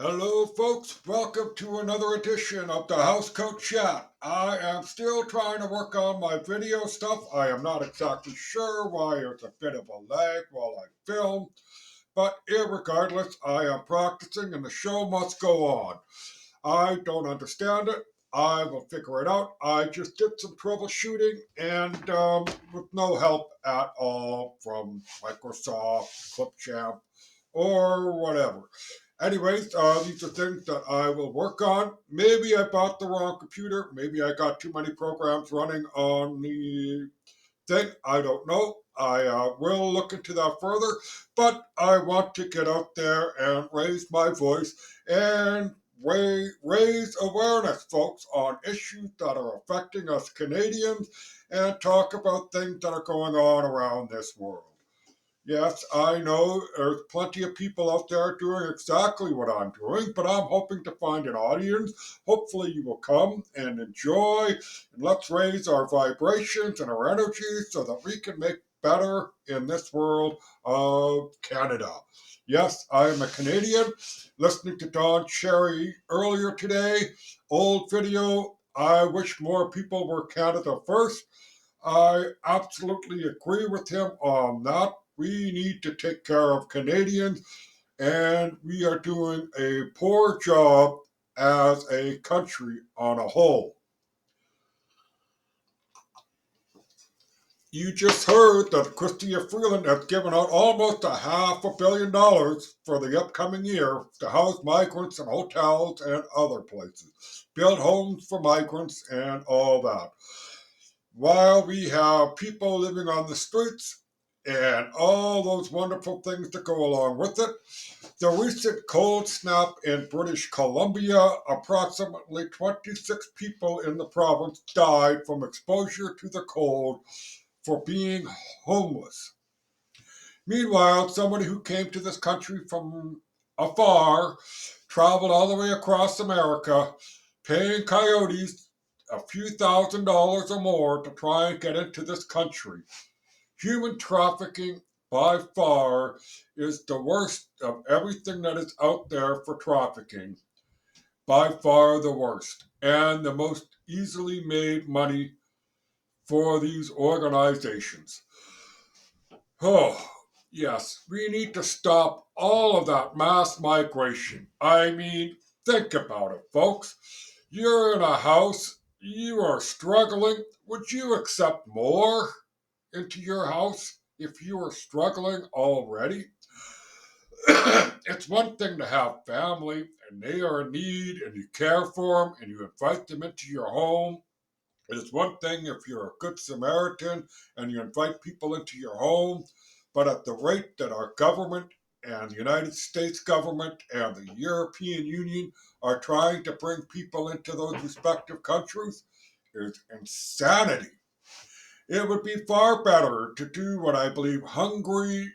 Hello, folks. Welcome to another edition of the House Coat Chat. I am still trying to work on my video stuff. I am not exactly sure why there's a bit of a lag while I film, but irregardless, I am practicing and the show must go on. I don't understand it. I will figure it out. I just did some troubleshooting and with no help at all from Microsoft, Clipchamp, or whatever. Anyways, these are things that I will work on. Maybe I bought the wrong computer. Maybe I got too many programs running on the thing. I don't know. I will look into that further, but I want to get out there and raise my voice and raise awareness, folks, on issues that are affecting us Canadians and talk about things that are going on around this world. Yes, I know there's plenty of people out there doing exactly what I'm doing, but I'm hoping to find an audience. Hopefully, you will come and enjoy, and let's raise our vibrations and our energy so that we can make better in this world of Canada. Yes, I am a Canadian. Listening to Don Cherry earlier today, old video. I wish more people were Canada first. I absolutely agree with him on that. We need to take care of Canadians, and we are doing a poor job as a country on a whole. You just heard that Chrystia Freeland has given out almost $500 million for the upcoming year to house migrants in hotels and other places, build homes for migrants and all that. While we have people living on the streets and all those wonderful things that go along with it, the recent cold snap in British Columbia, approximately 26 people in the province died from exposure to the cold for being homeless. Meanwhile, somebody who came to this country from afar traveled all the way across America, paying coyotes a few $1,000s or more to try and get into this country. Human trafficking, by far, is the worst of everything that is out there for trafficking. By far the worst. And the most easily made money for these organizations. Oh, yes, we need to stop all of that mass migration. I mean, think about it, folks. You're in a house, you are struggling. Would you accept more into your house if you were struggling already? It's one thing to have family and they are in need and you care for them and you invite them into your home. It's one thing if you're a good Samaritan and you invite people into your home, but at the rate that our government and the United States government and the European Union are trying to bring people into those respective countries is insanity. It would be far better to do what I believe Hungary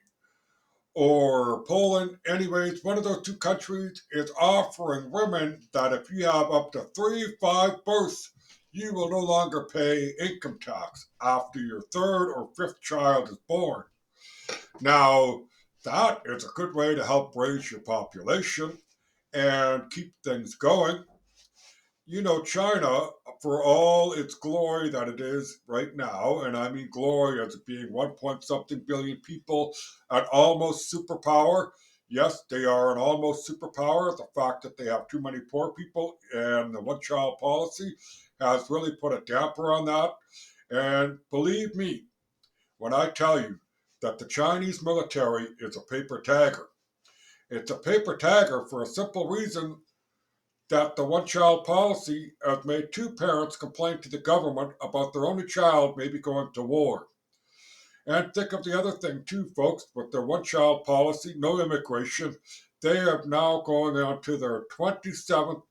or Poland, anyways, one of those two countries is offering women that if you have up to 5 births, you will no longer pay income tax after your third or fifth child is born. Now, that is a good way to help raise your population and keep things going. You know, China, for all its glory that it is right now, and I mean glory as it being 1 point something billion people, an almost superpower. Yes, they are an almost superpower. The fact that they have too many poor people and the one child policy has really put a damper on that. And believe me, when I tell you that the Chinese military is a paper tagger, it's a paper tagger for a simple reason that the one child policy has made two parents complain to the government about their only child maybe going to war. And think of the other thing, too, folks, with their one child policy, no immigration, they are now going on to their 27th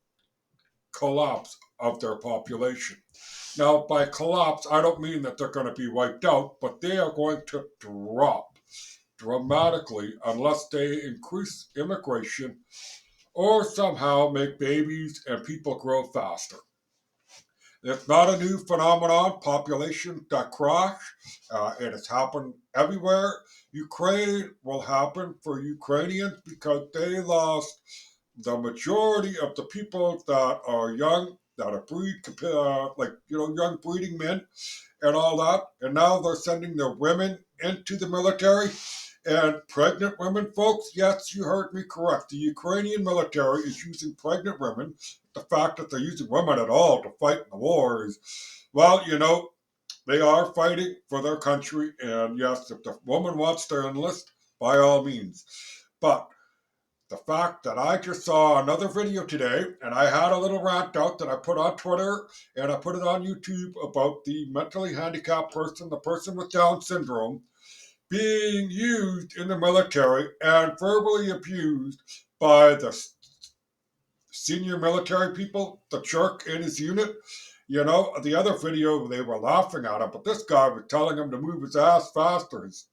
collapse of their population. Now, by collapse, I don't mean that they're going to be wiped out, but they are going to drop dramatically unless they increase immigration or somehow make babies and people grow faster. It's not a new phenomenon, population that crash. It has happened everywhere. Ukraine will happen for Ukrainians because they lost the majority of the people that are young, that are young breeding men and all that, and now they're sending their women into the military and pregnant women, folks. Yes, you heard me correct. The Ukrainian military is using pregnant women. The fact that they're using women at all to fight in the war is, well, they are fighting for their country, and yes, if the woman wants to enlist, by all means. But the fact that I just saw another video today, and I had a little rant out that I put on Twitter and I put it on YouTube about the mentally handicapped person, the person with Down syndrome, being used in the military and verbally abused by the senior military people, the jerk in his unit. The other video, they were laughing at him, but this guy was telling him to move his ass faster, his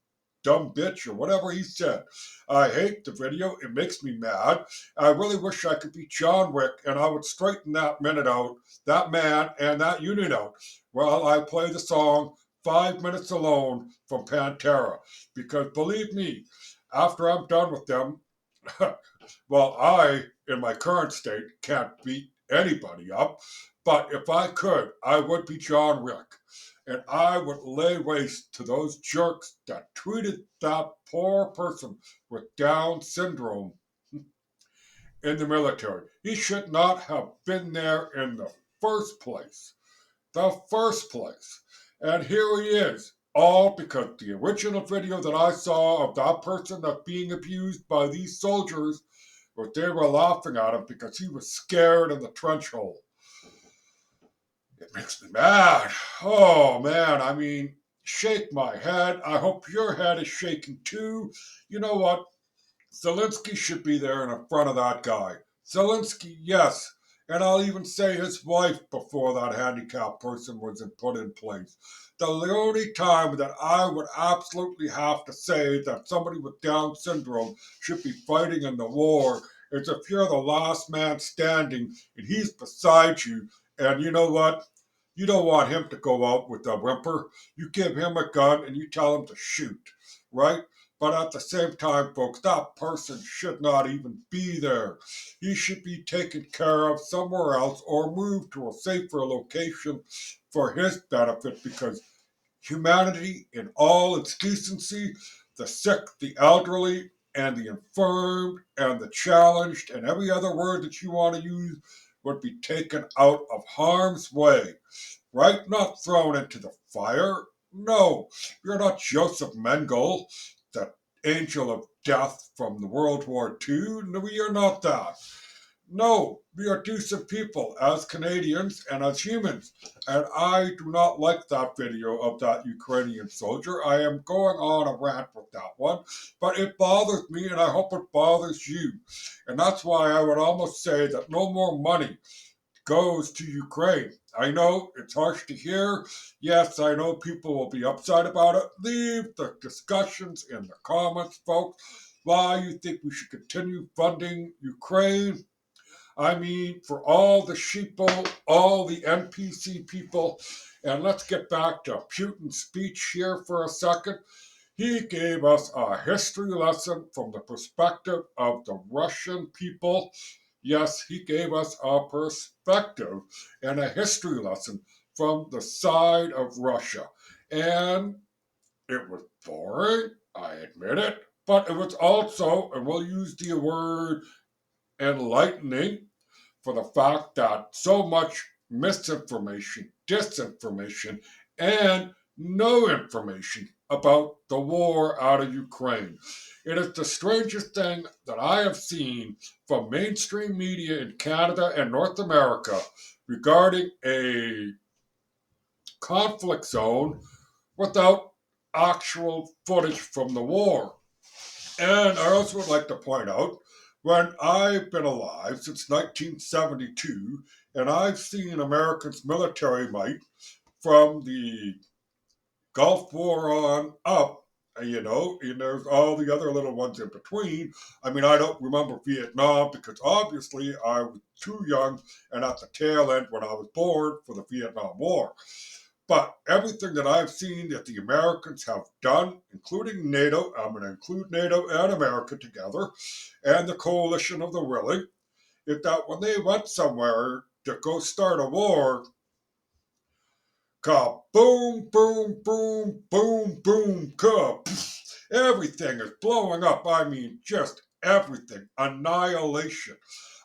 dumb bitch, or whatever he said. I hate the video. It makes me mad. I really wish I could be John Wick and I would straighten that minute out, that man, and that unit out while I play the song 5 Minutes Alone from Pantera. Because believe me, after I'm done with them, well, I, in my current state, can't beat anybody up. But if I could, I would be John Wick. And I would lay waste to those jerks that treated that poor person with Down syndrome in the military. He should not have been there in the first place. The first place. And here he is. All because the original video that I saw of that person that's being abused by these soldiers, but they were laughing at him because he was scared in the trench hole. It makes me mad. Oh man, I mean, shake my head. I hope your head is shaking too. You know what? Zelensky should be there in front of that guy. Zelensky, yes. And I'll even say his wife before that handicapped person was put in place. The only time that I would absolutely have to say that somebody with Down syndrome should be fighting in the war is if you're the last man standing and he's beside you. And you know what? You don't want him to go out with a whimper. You give him a gun and you tell him to shoot, right? But at the same time, folks, that person should not even be there. He should be taken care of somewhere else or moved to a safer location for his benefit because humanity in all its decency, the sick, the elderly, and the infirm, and the challenged, and every other word that you want to use would be taken out of harm's way, right? Not thrown into the fire. No, you're not Joseph Mengele, the angel of death from the World War II. No, we are not that. No, we are decent people as Canadians and as humans. And I do not like that video of that Ukrainian soldier. I am going on a rant with that one, but it bothers me and I hope it bothers you. And that's why I would almost say that no more money goes to Ukraine. I know it's harsh to hear. Yes, I know people will be upset about it. Leave the discussions in the comments, folks. Why you think we should continue funding Ukraine? I mean, for all the sheeple, all the NPC people. And let's get back to Putin's speech here for a second. He gave us a history lesson from the perspective of the Russian people. Yes, he gave us a perspective and a history lesson from the side of Russia. And it was boring, I admit it, but it was also, and we'll use the word enlightening, for the fact that so much misinformation, disinformation, and no information about the war out of Ukraine. It is the strangest thing that I have seen from mainstream media in Canada and North America regarding a conflict zone without actual footage from the war. And I also would like to point out when I've been alive since 1972, and I've seen America's military might from the Gulf War on up, and there's all the other little ones in between. I mean, I don't remember Vietnam because obviously I was too young and at the tail end when I was born for the Vietnam War. But everything that I've seen that the Americans have done, including NATO, I'm going to include NATO and America together, and the coalition of the willing, is that when they went somewhere to go start a war, ka boom, boom, boom, boom, boom, ka. Everything is blowing up. I mean, just everything. Annihilation.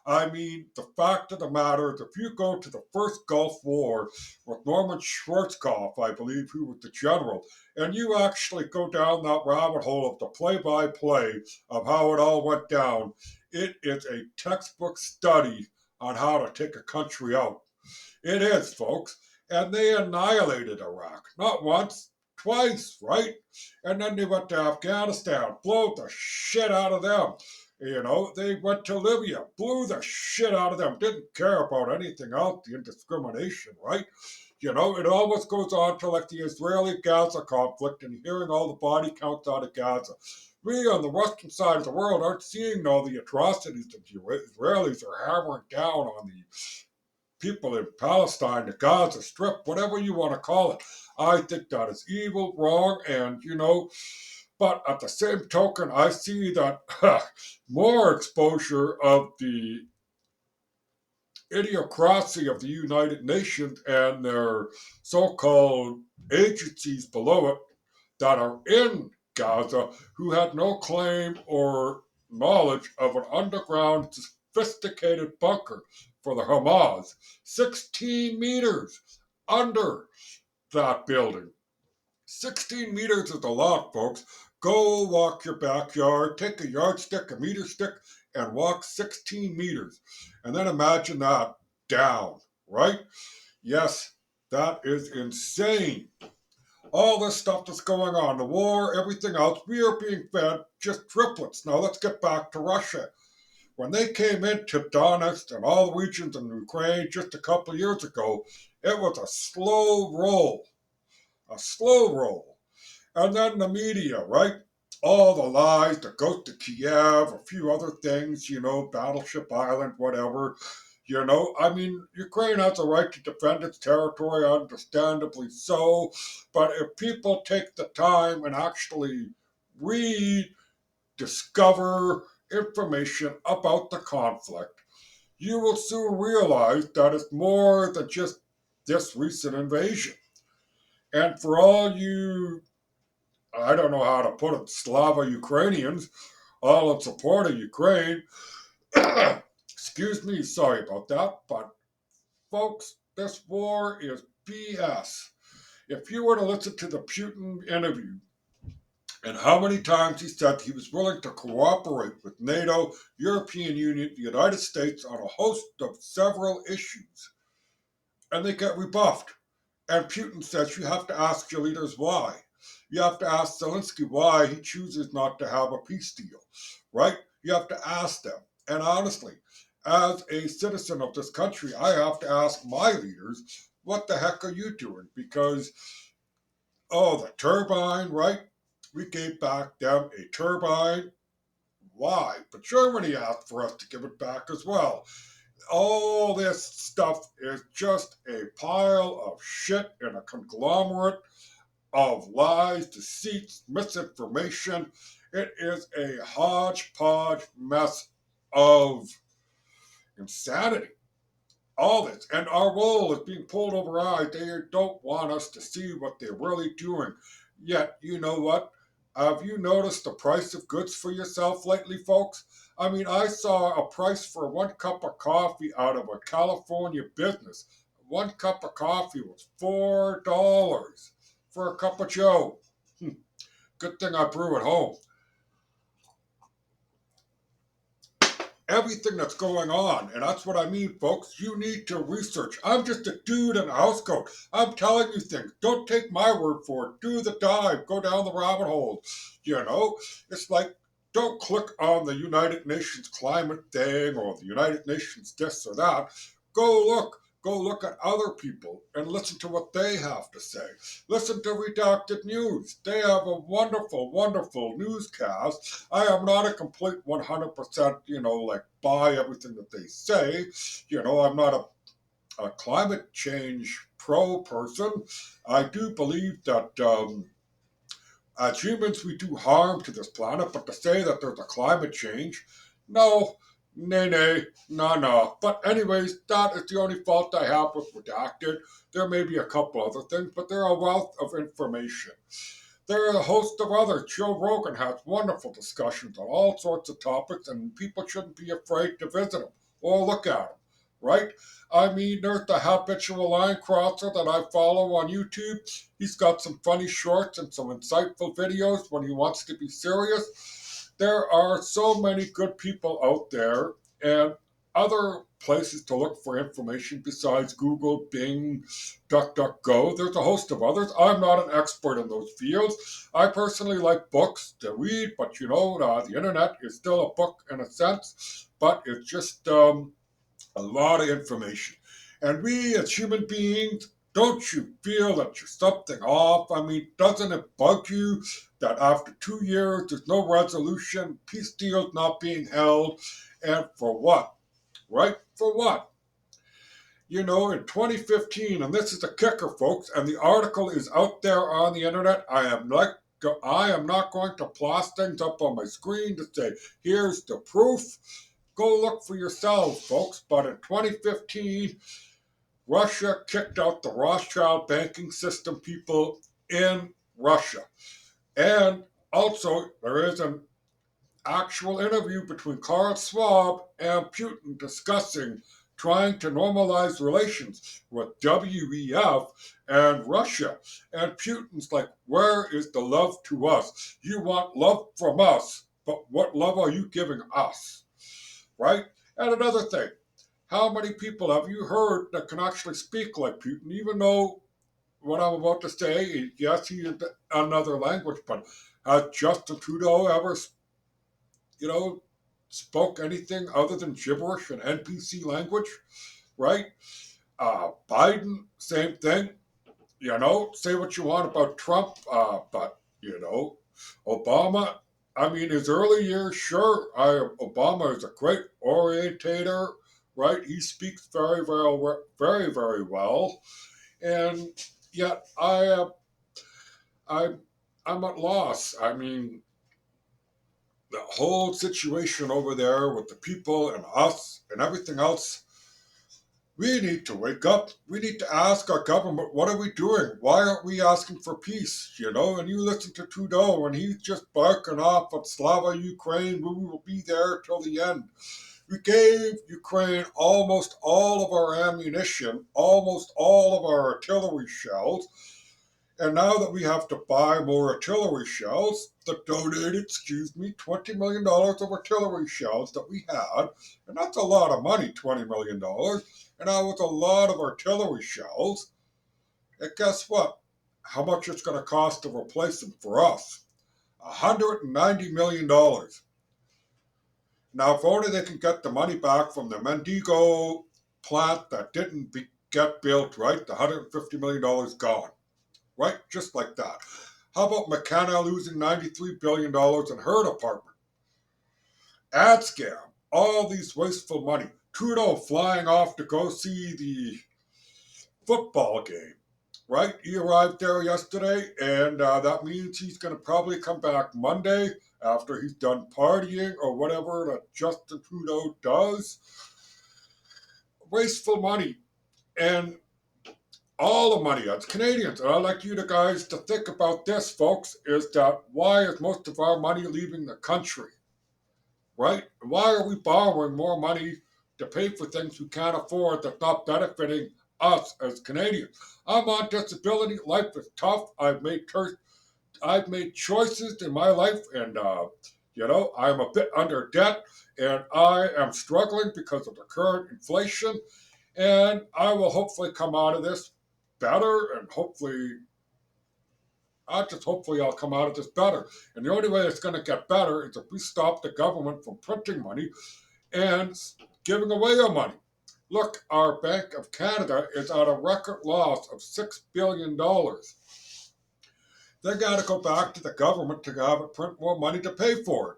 I mean, the fact of the matter is, if you go to the first Gulf War with Norman Schwarzkopf, I believe, who was the general, and you actually go down that rabbit hole of the play by play of how it all went down, it is a textbook study on how to take a country out. It is, folks. And they annihilated Iraq. Not once, twice, right? And then they went to Afghanistan, blew the shit out of them. They went to Libya, blew the shit out of them, didn't care about anything else, the indiscrimination, right? It almost goes on to like the Israeli Gaza conflict and hearing all the body counts out of Gaza. We on the western side of the world aren't seeing all the atrocities that the Israelis are hammering down on the people in Palestine, the Gaza Strip, whatever you want to call it. I think that is evil, wrong, and but at the same token, I see that more exposure of the idiocracy of the United Nations and their so-called agencies below it that are in Gaza who had no claim or knowledge of an underground sophisticated bunker for the Hamas, 16 meters under that building. 16 meters is a lot, folks. Go walk your backyard, take a yardstick, a meter stick, and walk 16 meters. And then imagine that down, right? Yes, that is insane. All this stuff that's going on, the war, everything else, we are being fed just triplets. Now let's get back to Russia. When they came into Donetsk and all the regions in Ukraine just a couple of years ago, it was a slow roll. A slow roll. And then the media, right? All the lies, the ghost of Kiev, a few other things, Battleship Island, whatever. I mean, Ukraine has a right to defend its territory, understandably so. But if people take the time and actually read, discover information about the conflict, you will soon realize that it's more than just this recent invasion. And for all you, I don't know how to put it, Slava Ukrainians, all in support of Ukraine, excuse me, sorry about that, but folks, this war is BS. If you were to listen to the Putin interview and how many times he said he was willing to cooperate with NATO, European Union, the United States on a host of several issues, and they get rebuffed. And Putin says you have to ask your leaders why. You have to ask Zelensky why he chooses not to have a peace deal, right? You have to ask them. And honestly, as a citizen of this country, I have to ask my leaders, what the heck are you doing? Because, oh, the turbine, right? We gave back them a turbine. Why? But Germany asked for us to give it back as well. All this stuff is just a pile of shit and a conglomerate of lies, deceits, misinformation. It is a hodgepodge mess of insanity. All this. And our role is being pulled over our eyes. They don't want us to see what they're really doing. Yet, you know what? Have you noticed the price of goods for yourself lately, folks? I mean, I saw a price for one cup of coffee out of a California business. One cup of coffee was $4 for a cup of Joe. Good thing I brew at home. Everything that's going on. And that's what I mean, folks. You need to research. I'm just a dude in a house coat. I'm telling you things. Don't take my word for it. Do the dive. Go down the rabbit hole. It's like don't click on the United Nations climate thing or the United Nations this or that. Go look. Go look at other people and listen to what they have to say. Listen to Redacted News. They have a wonderful, wonderful newscast. I am not a complete 100%, like buy everything that they say. I'm not a climate change pro person. I do believe that as humans we do harm to this planet, but to say that there's a climate change, no, Nay, nay, no, no. But anyways, that is the only fault I have with Redacted. There may be a couple other things, but they're a wealth of information. There are a host of others. Joe Rogan has wonderful discussions on all sorts of topics, and people shouldn't be afraid to visit them or look at them, right? I mean, there's the habitual line crosser that I follow on YouTube. He's got some funny shorts and some insightful videos when he wants to be serious. There are so many good people out there, and other places to look for information besides Google, Bing, DuckDuckGo. There's a host of others. I'm not an expert in those fields. I personally like books to read, but the internet is still a book in a sense, but it's just a lot of information. And we as human beings, don't you feel that you're something off? I mean, doesn't it bug you that after 2 years there's no resolution, peace deals not being held, and for what? Right? For what? In 2015, and this is the kicker, folks, and the article is out there on the internet. I am not going to blast things up on my screen to say, here's the proof. Go look for yourselves, folks. But in 2015, Russia kicked out the Rothschild banking system people in Russia. And also, there is an actual interview between Karl Schwab and Putin discussing trying to normalize relations with WEF and Russia. And Putin's like, where is the love to us? You want love from us, but what love are you giving us? Right? And another thing, how many people have you heard that can actually speak like Putin, even though what I'm about to say, yes, he is another language, but has Justin Trudeau ever you know, spoke anything other than gibberish and NPC language, right? Biden, same thing. Say what you want about Trump, but Obama. I mean, his early years, sure. Obama is a great orientator, right? He speaks very, very well, and yet I, I'm at loss. I mean, the whole situation over there with the people and us and everything else, we need to wake up. We need to ask our government, what are we doing? Why aren't we asking for peace? And you listen to Trudeau and he's just barking off of Slava Ukraine, we will be there till the end. We gave Ukraine almost all of our ammunition, almost all of our artillery shells. And now that we have to buy more artillery shells, the donated, $20 million of artillery shells that we had, and that's a lot of money, $20 million, and that was a lot of artillery shells. And guess what? How much it's going to cost to replace them for us? $190 million. Now, if only they can get the money back from the Mendigo plant that didn't get built, right? The $150 million gone. Right? Just like that. How about McKenna losing $93 billion in her department? Ad scam. All these wasteful money. Trudeau flying off to go see the football game. Right? He arrived there yesterday, and that means he's going to probably come back Monday after he's done partying or whatever that Justin Trudeau does. Wasteful money. And all the money as Canadians. And I'd like you guys to think about this, folks, is that why is most of our money leaving the country? Right? Why are we borrowing more money to pay for things we can't afford that's not benefiting us as Canadians? I'm on disability. Life is tough. I've made choices in my life, and I'm a bit under debt, and I am struggling because of the current inflation. And I will hopefully come out of this better, and hopefully I'll come out of this better. And the only way it's going to get better is if we stop the government from printing money and giving away our money. Look, our Bank of Canada is at a record loss of $6 billion. They got to go back to the government to have it print more money to pay for it,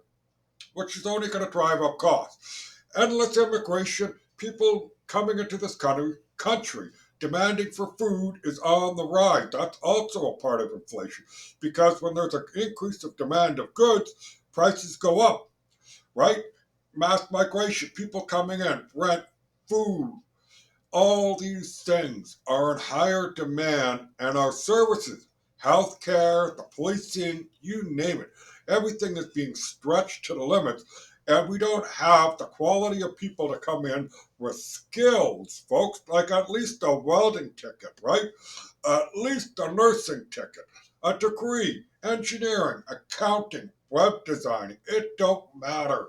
which is only going to drive up costs. Endless immigration, people coming into this country demanding for food is on the rise. That's also a part of inflation because when there's an increase of demand of goods, prices go up, right? mass migration, people coming in, rent, food, all these things are in higher demand, and our services, healthcare, the policing, you name it, everything is being stretched to the limits. And we don't have the quality of people to come in with skills, folks, like at least a welding ticket, right? At least a nursing ticket, a degree, engineering, accounting, web designing. It don't matter.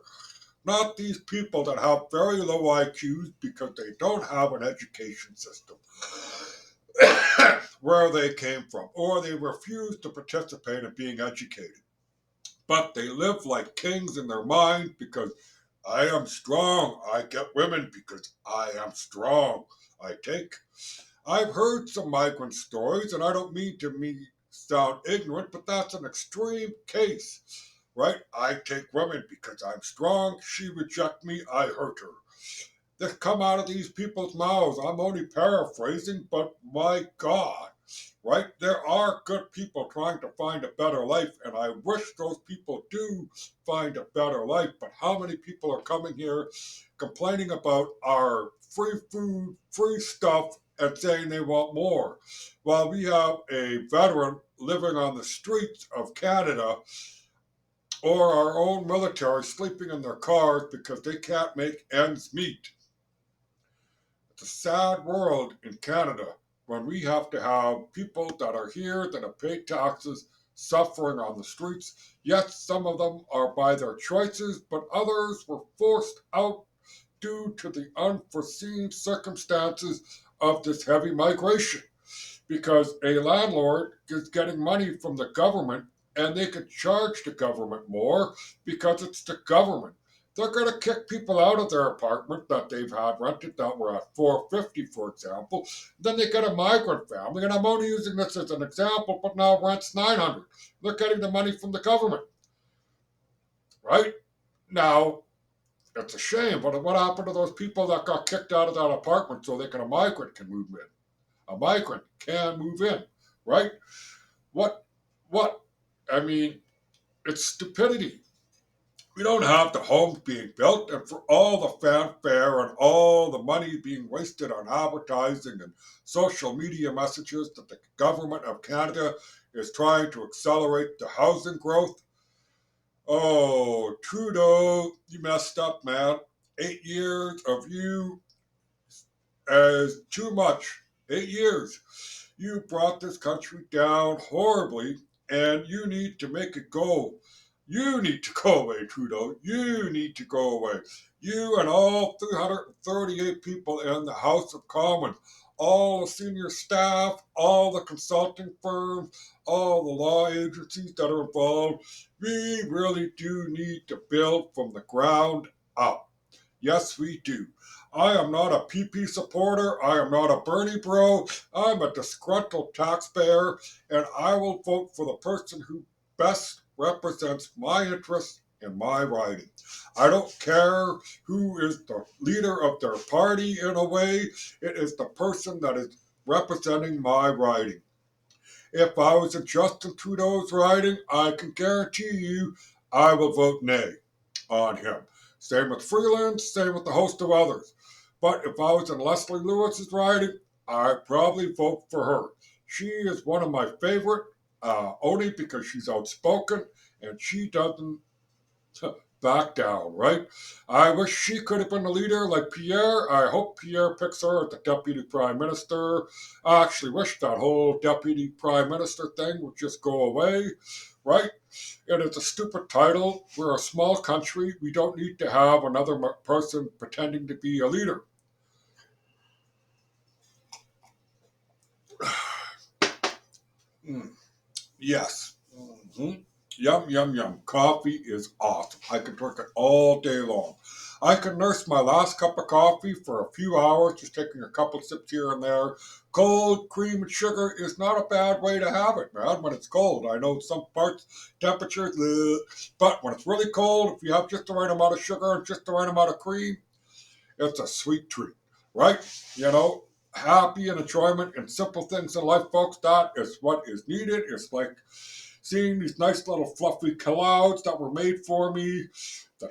Not these people that have very low IQs because they don't have an education system where they came from, or they refuse to participate in being educated. But they live like kings in their mind because I am strong. I get women because I am strong. I take. I've heard some migrant stories, and I don't mean to sound ignorant, but that's an extreme case, right? I take women because I'm strong. She reject me. I hurt her. That come out of these people's mouths. I'm only paraphrasing, but my God, right? There are good people trying to find a better life, and I wish those people do find a better life. But how many people are coming here complaining about our free food, free stuff, and saying they want more? While we have a veteran living on the streets of Canada or our own military sleeping in their cars because they can't make ends meet. It's a sad world in Canada when we have to have people that are here that have paid taxes suffering on the streets. Yes, some of them are by their choices, but others were forced out due to the unforeseen circumstances of this heavy migration, because a landlord is getting money from the government and they could charge the government more because it's the government. They're going to kick people out of their apartment that they've had rented that were at 450, for example. Then they get a migrant family, and I'm only using this as an example, but now rent's 900. They're getting the money from the government, right? Now, it's a shame, but what happened to those people that got kicked out of that apartment so a migrant can move in? A migrant can move in, right? What? What? I mean, it's stupidity. We don't have the homes being built, and for all the fanfare and all the money being wasted on advertising and social media messages that the government of Canada is trying to accelerate the housing growth. Oh, Trudeau, you messed up, man. 8 years of you as too much. 8 years. You brought this country down horribly, and you need to make it go. You need to go away, Trudeau. You need to go away. You and all 338 people in the House of Commons, all the senior staff, all the consulting firms, all the law agencies that are involved. We really do need to build from the ground up. Yes, we do. I am not a PP supporter. I am not a Bernie bro. I'm a disgruntled taxpayer, and I will vote for the person who best represents my interests in my riding. I don't care who is the leader of their party in a way. It is the person that is representing my riding. If I was in Justin Trudeau's riding, I can guarantee you I will vote nay on him. Same with Freeland, same with a host of others. But if I was in Leslie Lewis's riding, I'd probably vote for her. She is one of my favorite, only because she's outspoken and she doesn't back down, right? I wish she could have been a leader like Pierre. I hope Pierre picks her as the deputy prime minister. I actually wish that whole deputy prime minister thing would just go away, right? And it's a stupid title. We're a small country. We don't need to have another person pretending to be a leader. Mm, yes. Mhm. Yum, yum, yum. Coffee is awesome. I can drink it all day long. I can nurse my last cup of coffee for a few hours, just taking a couple sips here and there. Cold cream and sugar is not a bad way to have it, man, when it's cold. I know some parts, temperatures, but when it's really cold, if you have just the right amount of sugar and just the right amount of cream, it's a sweet treat, right? You know, happy and enjoyment and simple things in life, folks. That is what is needed. It's like seeing these nice little fluffy clouds that were made for me, the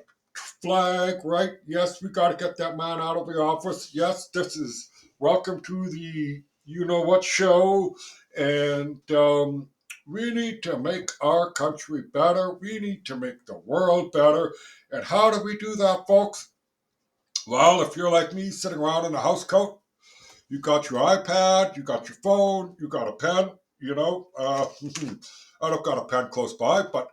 flag, right? Yes, we got to get that man out of the office. Yes, this is welcome to the you know what show. And we need to make our country better. We need to make the world better. And how do we do that, folks? Well, if you're like me sitting around in a house coat, you got your iPad, you got your phone, you got a pen, you know. I don't got a pen close by, but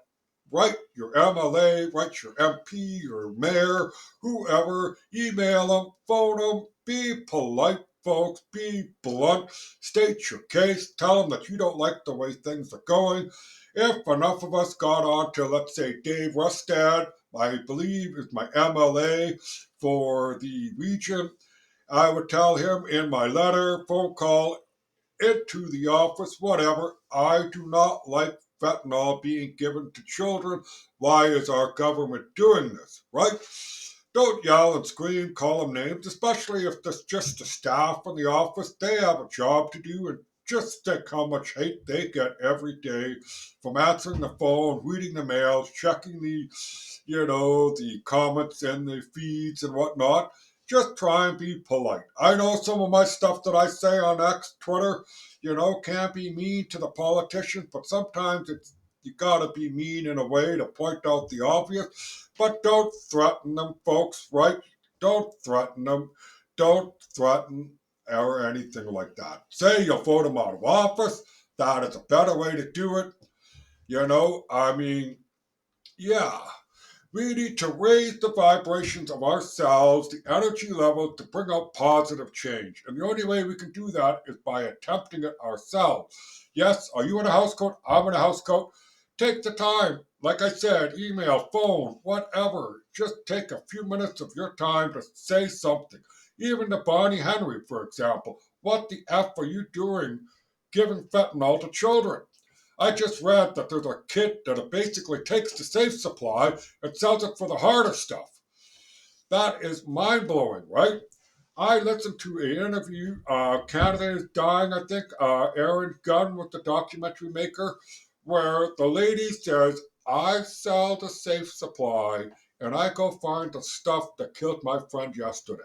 write your MLA, write your MP, your mayor, whoever, email them, phone them, be polite, folks, be blunt, state your case, tell them that you don't like the way things are going. If enough of us got on to, let's say, Dave Rustad, I believe is my MLA for the region, I would tell him in my letter, phone call, into the office, whatever. I do not like fentanyl being given to children. Why is our government doing this, right? Don't yell and scream, call them names, especially if there's just the staff in the office. They have a job to do, and just think how much hate they get every day from answering the phone, reading the mails, checking the comments and the feeds and whatnot. Just try and be polite. I know some of my stuff that I say on X, Twitter, can't be mean to the politicians, but sometimes you gotta be mean in a way to point out the obvious. But don't threaten them, folks, right? Don't threaten them. Don't threaten or anything like that. Say you'll vote them out of office. That is a better way to do it. Yeah. We need to raise the vibrations of ourselves, the energy level to bring out positive change. And the only way we can do that is by attempting it ourselves. Yes, are you in a house coat? I'm in a house coat. Take the time. Like I said, email, phone, whatever. Just take a few minutes of your time to say something. Even to Bonnie Henry, for example. What the F are you doing giving fentanyl to children? I just read that there's a kit that basically takes the safe supply and sells it for the harder stuff. That is mind blowing, right? I listened to an interview. Canada is dying, I think. Aaron Gunn was the documentary maker, where the lady says, I sell the safe supply and I go find the stuff that killed my friend yesterday.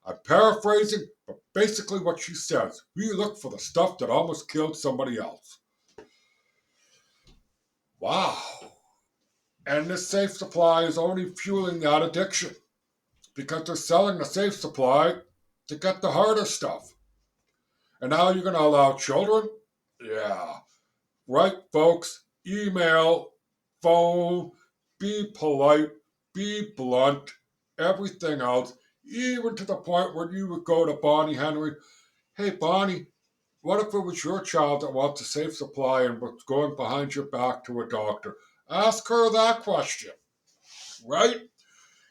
I'm paraphrasing, but basically what she says, we look for the stuff that almost killed somebody else. Wow. And this safe supply is only fueling that addiction because they're selling the safe supply to get the harder stuff. And now you're going to allow children? Yeah. Right, folks? Email, phone, be polite, be blunt, everything else, even to the point where you would go to Bonnie Henry. Hey, Bonnie, what if it was your child that wants a safe supply and was going behind your back to a doctor? Ask her that question, right?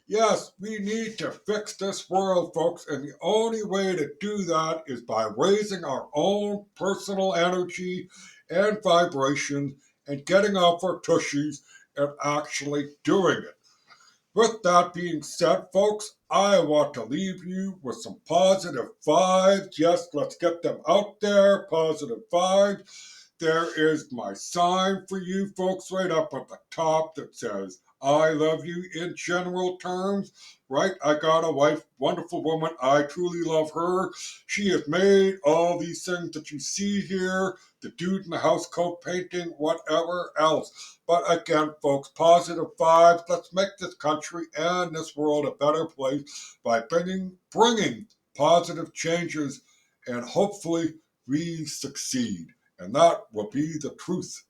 Yes, we need to fix this world, folks, and the only way to do that is by raising our own personal energy and vibration and getting off our tushies and actually doing it. With that being said, folks, I want to leave you with some positive vibes. Yes, let's get them out there. Positive vibes. There is my sign for you folks right up at the top that says, I love you in general terms, right? I got a wife, wonderful woman. I truly love her. She has made all these things that you see here, the dude in the house coat painting, whatever else. But again, folks, positive vibes. Let's make this country and this world a better place by bringing positive changes, and hopefully we succeed. And that will be the truth.